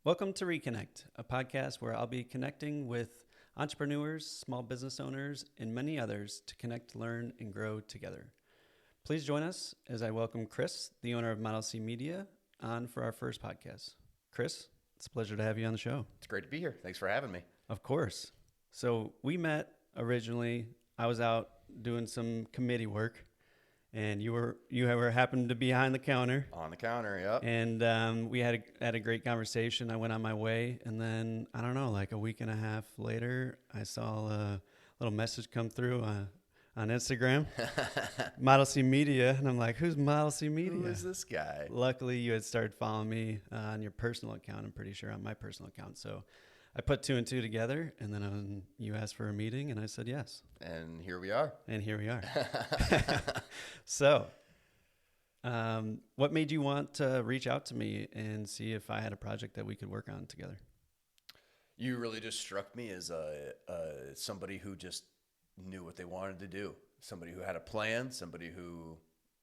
Welcome to Reconnect, a podcast where I'll be connecting with entrepreneurs, small business owners, and many others to connect, learn, and grow together. Please join us as I welcome Chris, the owner of Model C Media, on for our first podcast. Chris, it's a pleasure to have you on the show. It's great to be here. Thanks for having me. Of course. So we met originally. I was out doing some committee work, and you were happened to be behind the counter. On the counter, yep. And we had a great conversation. I went on my way, and then I don't know, like a week and a half later, I saw a little message come through on Instagram, Model C Media, and I'm like, "Who's Model C Media? Who is this guy?" Luckily, you had started following me on your personal account. I'm pretty sure on my personal account. So I put two and two together, and then you asked for a meeting, and I said yes. And here we are. So, what made you want to reach out to me and see if I had a project that we could work on together? You really just struck me as somebody who just knew what they wanted to do, somebody who had a plan, somebody who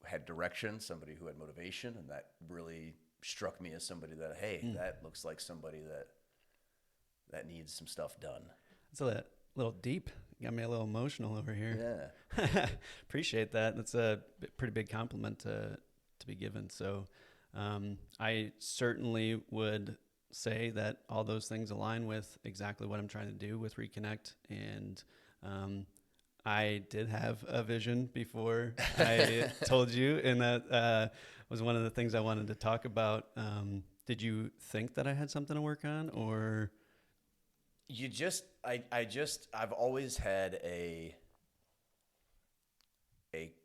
had direction, somebody who had motivation, and that really struck me as somebody that, hey, that looks like somebody that needs some stuff done. It's a little deep. Got me a little emotional over here. Yeah. Appreciate that. That's a pretty big compliment to be given. So I certainly would say that all those things align with exactly what I'm trying to do with Reconnect. And I did have a vision before I told you, and that was one of the things I wanted to talk about. Did you think that I had something to work on, or... I've always had a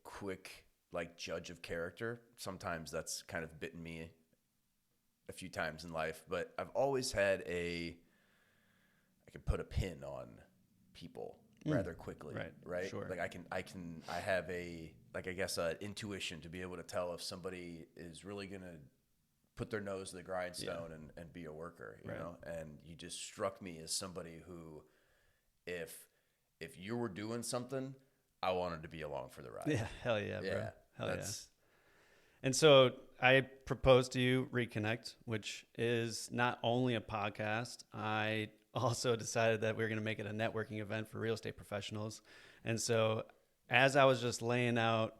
quick judge of character. Sometimes that's kind of bitten me a few times in life, but I've always had I can put a pin on people rather quickly. Right. Sure. I have an intuition to be able to tell if somebody is really going to put their nose to the grindstone and be a worker, you know? And you just struck me as somebody who, if you were doing something, I wanted to be along for the ride. Yeah, hell yeah, bro. Yeah, hell yeah. And so I proposed to you Reconnect, which is not only a podcast. I also decided that we were going to make it a networking event for real estate professionals. And so as I was just laying out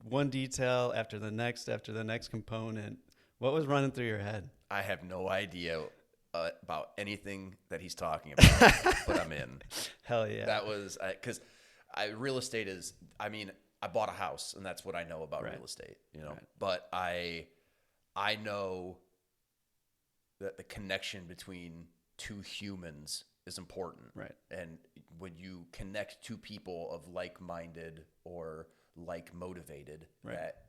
one detail after the next component, what was running through your head? I have no idea about anything that he's talking about, but I'm in. Hell yeah. That was because real estate is, I bought a house, and that's what I know about real estate, you know. Right. But I know that the connection between two humans is important. Right. And when you connect two people of like-minded or like-motivated, that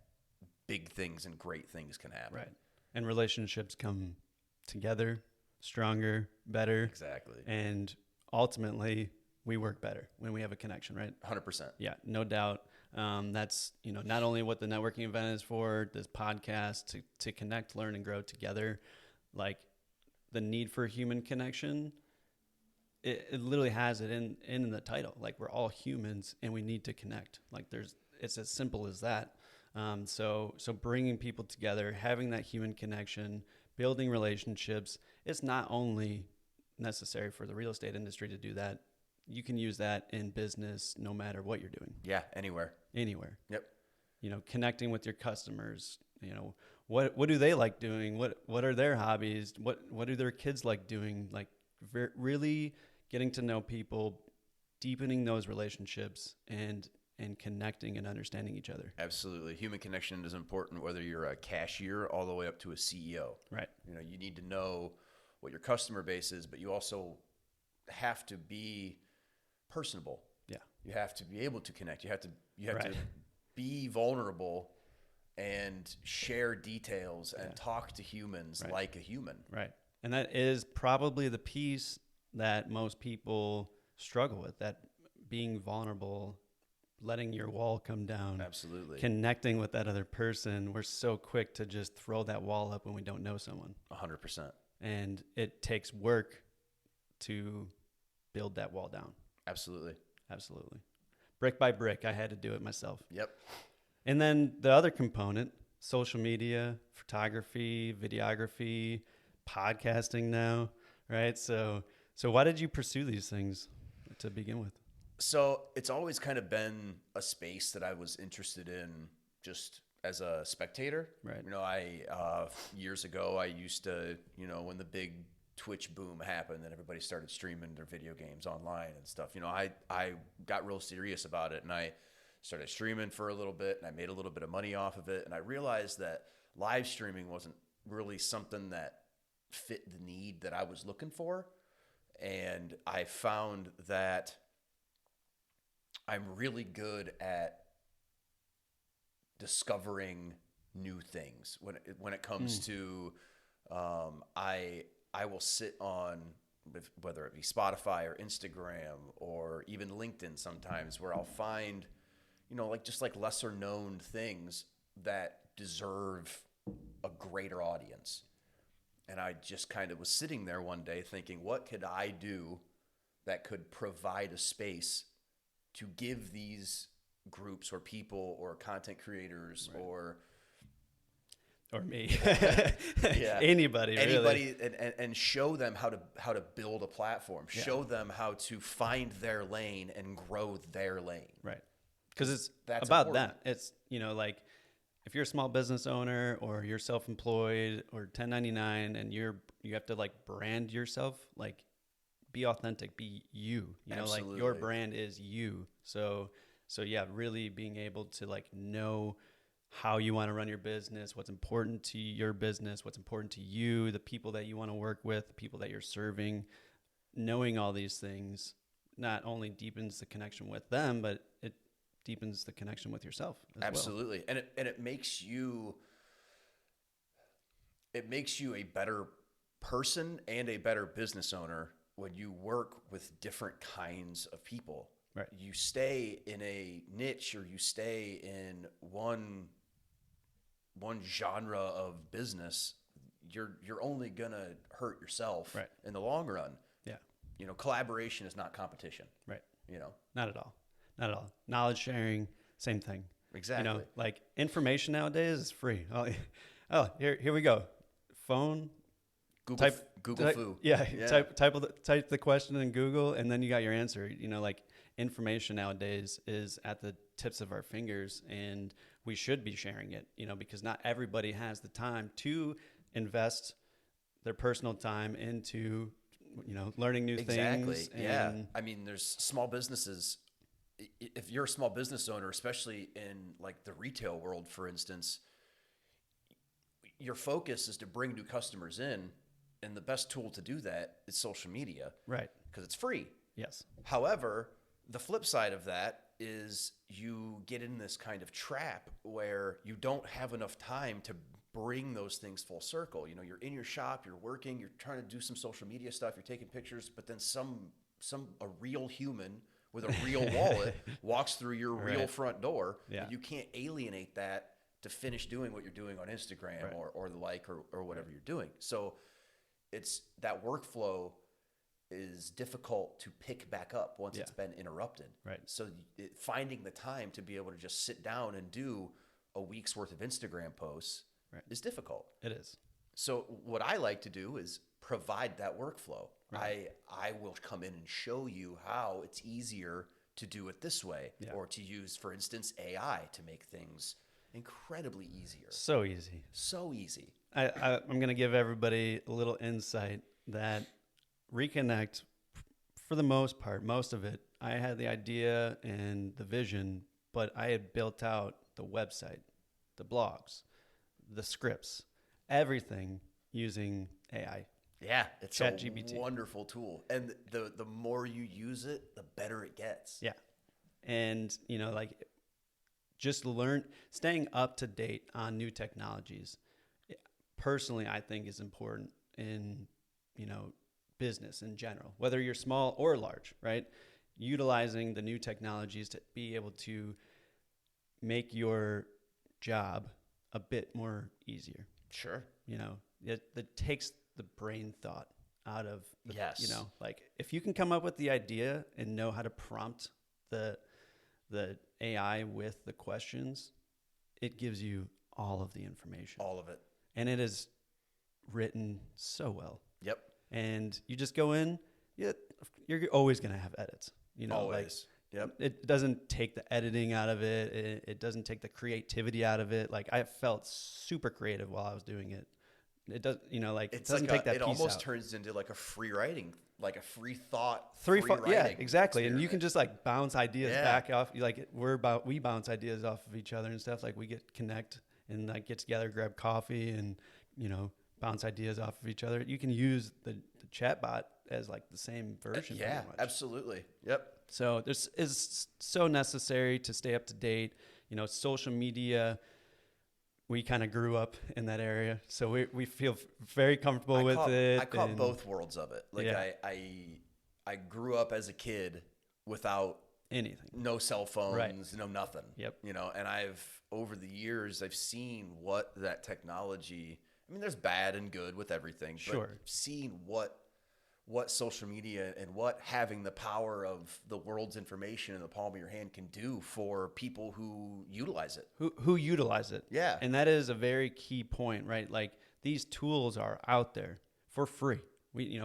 big things and great things can happen. Right. And relationships come together, stronger, better. Exactly. And ultimately, we work better when we have a connection, right? 100%. Yeah, no doubt. That's, not only what the networking event is for, this podcast to connect, learn, and grow together. Like the need for human connection, it literally has it in the title. Like we're all humans and we need to connect. Like it's as simple as that. So bringing people together, having that human connection, building relationships, it's not only necessary for the real estate industry to do that. You can use that in business no matter what you're doing. Yeah, anywhere. Yep. Connecting with your customers, what do they like doing? What are their hobbies? What do their kids like doing? Like really getting to know people, deepening those relationships, and connecting and understanding each other. Absolutely. Human connection is important, whether you're a cashier all the way up to a CEO. Right. You need to know what your customer base is, but you also have to be personable. Yeah. You have to be able to connect. You have to be vulnerable and share details and talk to humans like a human. Right. And that is probably the piece that most people struggle with, that being vulnerable, letting your wall come down. Absolutely. Connecting with that other person. We're so quick to just throw that wall up when we don't know someone. 100%. And it takes work to build that wall down. Absolutely. Brick by brick, I had to do it myself. Yep. And then the other component, social media, photography, videography, podcasting now, right? So why did you pursue these things to begin with? So it's always kind of been a space that I was interested in just as a spectator. Right. Years ago, I used to, when the big Twitch boom happened and everybody started streaming their video games online and stuff, I got real serious about it, and I started streaming for a little bit, and I made a little bit of money off of it. And I realized that live streaming wasn't really something that fit the need that I was looking for. And I found that I'm really good at discovering new things when it comes to I will sit on, whether it be Spotify or Instagram or even LinkedIn sometimes, where I'll find like lesser known things that deserve a greater audience. And I just kind of was sitting there one day thinking, what could I do that could provide a space to give these groups or people or content creators or me, yeah, anybody, really. And show them how to build a platform, show them how to find their lane and grow their lane. Right. Because that's about important. that. It's, like if you're a small business owner or you're self-employed or 1099 and you have to like brand yourself, like be authentic, be you, Absolutely. like your brand is you. So yeah, really being able to like know how you want to run your business, what's important to your business, what's important to you, the people that you want to work with, the people that you're serving, knowing all these things not only deepens the connection with them, but it deepens the connection with yourself as Absolutely. Well. And it makes you a better person and a better business owner when you work with different kinds of people. Right. You stay in a niche, or you stay in one genre of business, you're only gonna hurt yourself in the long run. Yeah. Collaboration is not competition. Right. Not at all. Not at all. Knowledge sharing, same thing. Exactly. Like information nowadays is free. Oh, here we go. Phone. Google Foo. Yeah. Type the question in Google, and then you got your answer. Like information nowadays is at the tips of our fingers, and we should be sharing it. Because not everybody has the time to invest their personal time into learning new things. Yeah. I mean, there's small businesses. If you're a small business owner, especially in like the retail world, for instance, your focus is to bring new customers in. And the best tool to do that is social media. Right. Because it's free. Yes. However, the flip side of that is you get in this kind of trap where you don't have enough time to bring those things full circle. You're in your shop, you're working, you're trying to do some social media stuff, you're taking pictures, but then a real human with a real wallet walks through your real front door. Yeah. And you can't alienate that to finish doing what you're doing on Instagram or the like or whatever you're doing. So it's that workflow is difficult to pick back up once it's been interrupted. Right. So finding the time to be able to just sit down and do a week's worth of Instagram posts is difficult. It is. So what I like to do is provide that workflow. Right. I will come in and show you how it's easier to do it this way, or to use, for instance, AI to make things incredibly easier. So easy. So easy. I'm going to give everybody a little insight that Reconnect, for the most part, most of it, I had the idea and the vision, but I had built out the website, the blogs, the scripts, everything using AI. Yeah, it's ChatGPT. A wonderful tool. And the more you use it, the better it gets. Yeah. And, just staying up to date on new technologies, personally, I think is important in, business in general, whether you're small or large, right? Utilizing the new technologies to be able to make your job a bit more easier. Sure. It takes the brain thought out of, Yes. Like if you can come up with the idea and know how to prompt the AI with the questions, it gives you all of the information. All of it. And it is written so well. Yep. And you just go in, yeah, you're always going to have edits, you know, Always. Yep. It doesn't take the editing out of it. It doesn't take the creativity out of it. Like I felt super creative while I was doing it. It does, you know, like It's it doesn't like take that it piece almost out. turns into like a free writing, like a free thought, Yeah, writing exactly. And you experiment. can just like bounce ideas Yeah. back off. Like we bounce ideas off of each other and stuff. Like we connect and like get together, grab coffee and, you know, bounce ideas off of each other. You can use the chat bot as like the same version. Yeah, pretty much. absolutely. Yep. So this is so necessary to stay up to date. You know, social media, we kind of grew up in that area. So we feel very comfortable with it. I caught both worlds of it. Like Yeah. I grew up as a kid without anything. no cell phones, Right. no nothing. Yep. You know, and over the years, I've seen what that technology, I mean, there's bad and good with everything, Sure. but seeing what social media and what having the power of the world's information in the palm of your hand can do for people who utilize it. Who utilize it. Yeah. And that is a very key point, right? Like these tools are out there for free. We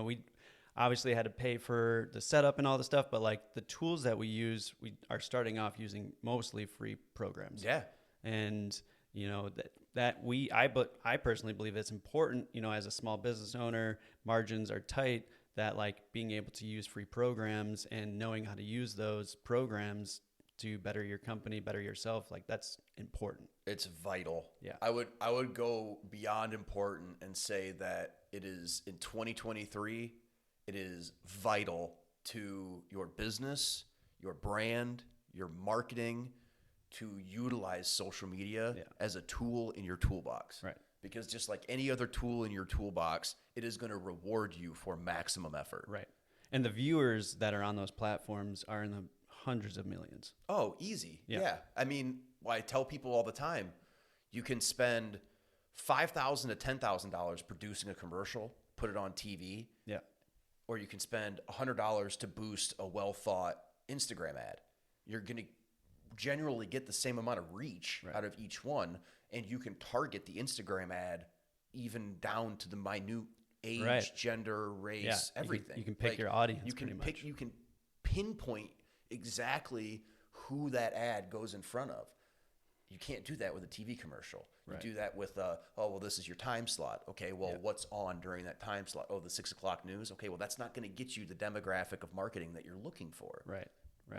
obviously had to pay for the setup and all the stuff, but like the tools that we use, we are starting off using mostly free programs. Yeah. And you know I personally believe it's important, you know, as a small business owner, margins are tight, that like being able to use free programs and knowing how to use those programs to better your company, better yourself, like that's important. It's vital. Yeah. I would go beyond important and say that it is in 2023, it is vital to your business, your brand, your marketing to utilize social media as a tool in your toolbox. Right. Because just like any other tool in your toolbox, it is going to reward you for maximum effort. Right. And the viewers that are on those platforms are in the hundreds of millions. Oh, easy. Yeah. Yeah. I mean, I tell people all the time, you can spend $5,000 to $10,000 producing a commercial, put it on TV. Yeah. Or you can spend $100 to boost a well-thought Instagram ad. You're going to generally get the same amount of reach out of each one, and you can target the Instagram ad even down to the minute age, gender, race, everything. You can pick your audience. You can pinpoint exactly who that ad goes in front of. You can't do that with a TV commercial. You do that with, this is your time slot. Okay, well, what's on during that time slot? Oh, the 6 o'clock news. Okay, well, that's not going to get you the demographic of marketing that you're looking for. Right.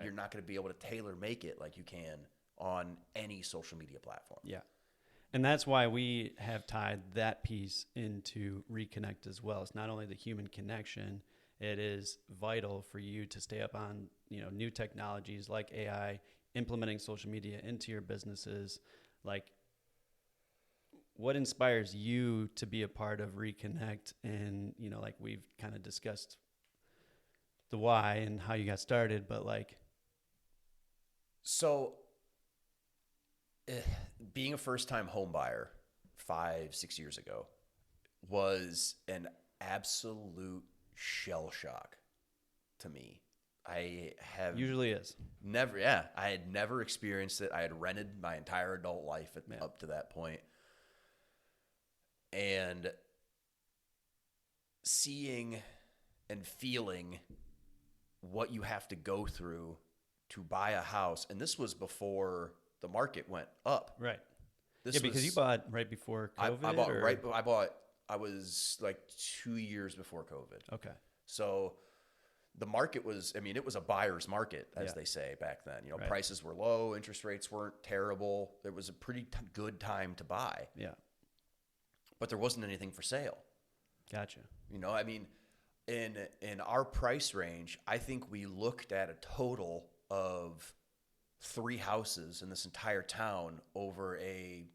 You're not going to be able to tailor make it like you can on any social media platform. Yeah. And that's why we have tied that piece into Reconnect as well. It's not only the human connection, it is vital for you to stay up on, you know, new technologies like AI, implementing social media into your businesses. Like, what inspires you to be a part of Reconnect? And, you know, like we've kind of discussed the why and how you got started, but like, so being a first-time home buyer 5-6 years ago was an absolute shell shock to me. I have usually is never, I had never experienced it. I had rented my entire adult life up to that point. And seeing and feeling what you have to go through to buy a house. And this was before the market went up. right. This Because you bought right before COVID. I was like 2 years before COVID. Okay. So the market was, it was a buyer's market, as they say back then. You know, prices were low, interest rates weren't terrible. It was a pretty good time to buy. Yeah. But there wasn't anything for sale. Gotcha. You know, in our price range, I think we looked at a total of 3 houses in this entire town over a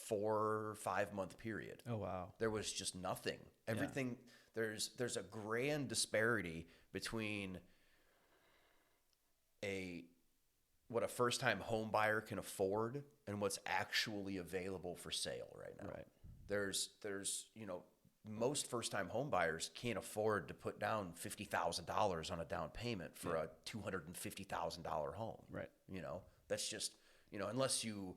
4 or 5 month period. Oh, wow. There was just nothing. Everything, there's a grand disparity between what a first-time home buyer can afford and what's actually available for sale right now. Right. There's most first-time home buyers can't afford to put down $50,000 on a down payment for a $250,000 home. Right. That's just, unless you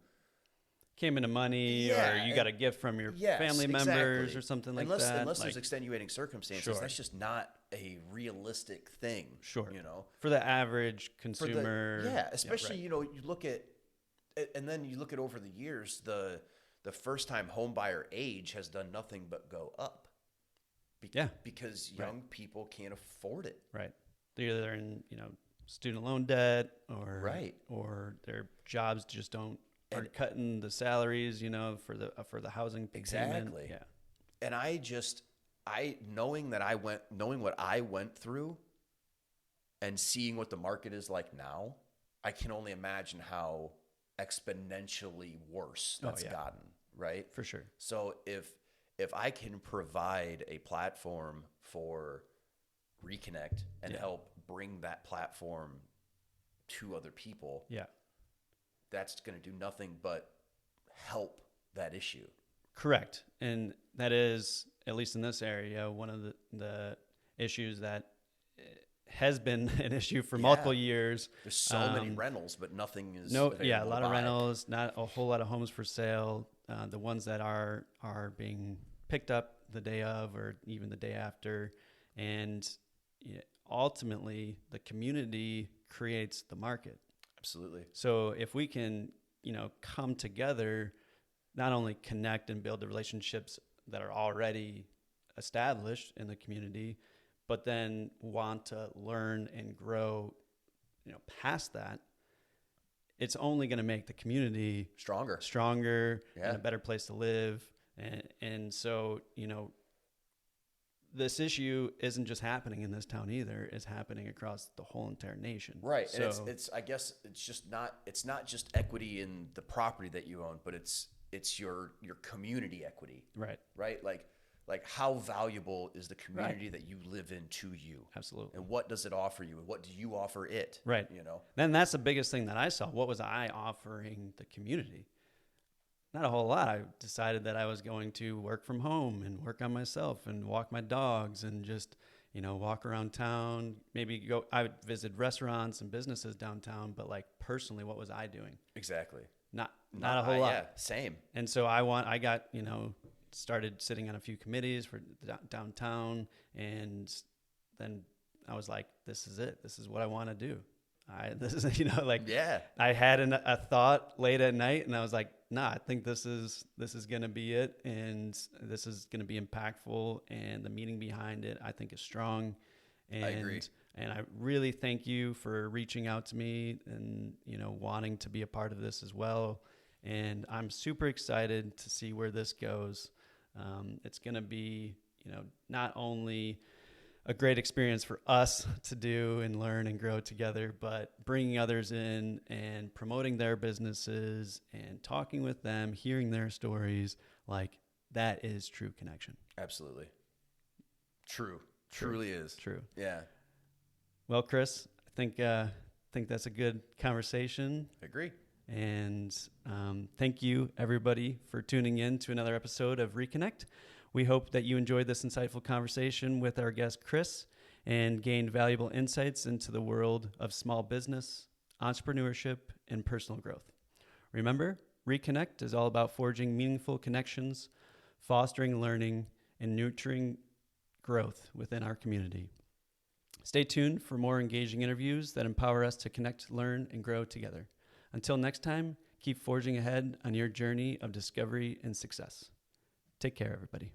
came into money, Yeah, or you got a gift from your yes, family members or something like that. Unless like, there's extenuating circumstances, Sure. that's just not a realistic thing. Sure. You know, For the average for consumer. especially right. you know, you look at, and then you look at over the years, the first time home buyer age has done nothing but go up. Because young people can't afford it. Right. They're either in, student loan debt, or Right. or their jobs just aren't cutting the salaries, for the housing payment. Exactly. Yeah. And knowing what I went through and seeing what the market is like now, I can only imagine how exponentially worse that's gotten, right? For sure. So if I can provide a platform for Reconnect and help bring that platform to other people, that's going to do nothing but help that issue. Correct. And that is, at least in this area, one of the issues that has been an issue for multiple years. There's so many rentals, but nothing is a lot of rentals, not a whole lot of homes for sale. The ones that are being picked up the day of, or even the day after. And ultimately, the community creates the market. Absolutely. So if we can, come together, not only connect and build the relationships that are already established in the community, but then want to learn and grow, past that, it's only going to make the community stronger, and a better place to live. And so, this issue isn't just happening in this town either. It's happening across the whole entire nation. Right. So, and I guess it's not just equity in the property that you own, but it's your community equity. Right. Right. Like how valuable is the community that you live in to you? Absolutely. And what does it offer you? And what do you offer it? Right. Then that's the biggest thing that I saw. What was I offering the community? Not a whole lot. I decided that I was going to work from home and work on myself and walk my dogs and just, walk around town. Maybe I would visit restaurants and businesses downtown, but like personally, what was I doing? Exactly. Not a whole lot. Yeah, same. And so I got, started sitting on a few committees for downtown, and then I was like, this is it. This is what I want to do. I had a thought late at night, and I was like, I think this is going to be it. And this is going to be impactful. And the meaning behind it, I think, is strong. And, I agree. And I really thank you for reaching out to me and, wanting to be a part of this as well. And I'm super excited to see where this goes. It's going to be, not only a great experience for us to do and learn and grow together, but bringing others in and promoting their businesses and talking with them, hearing their stories, like that is true connection. Absolutely. True. Truly is. True. Yeah. Well, Chris, I think that's a good conversation. Agree. And thank you, everybody, for tuning in to another episode of Reconnect. We hope that you enjoyed this insightful conversation with our guest, Chris, and gained valuable insights into the world of small business, entrepreneurship, and personal growth. Remember, Reconnect is all about forging meaningful connections, fostering learning, and nurturing growth within our community. Stay tuned for more engaging interviews that empower us to connect, learn, and grow together. Until next time, keep forging ahead on your journey of discovery and success. Take care, everybody.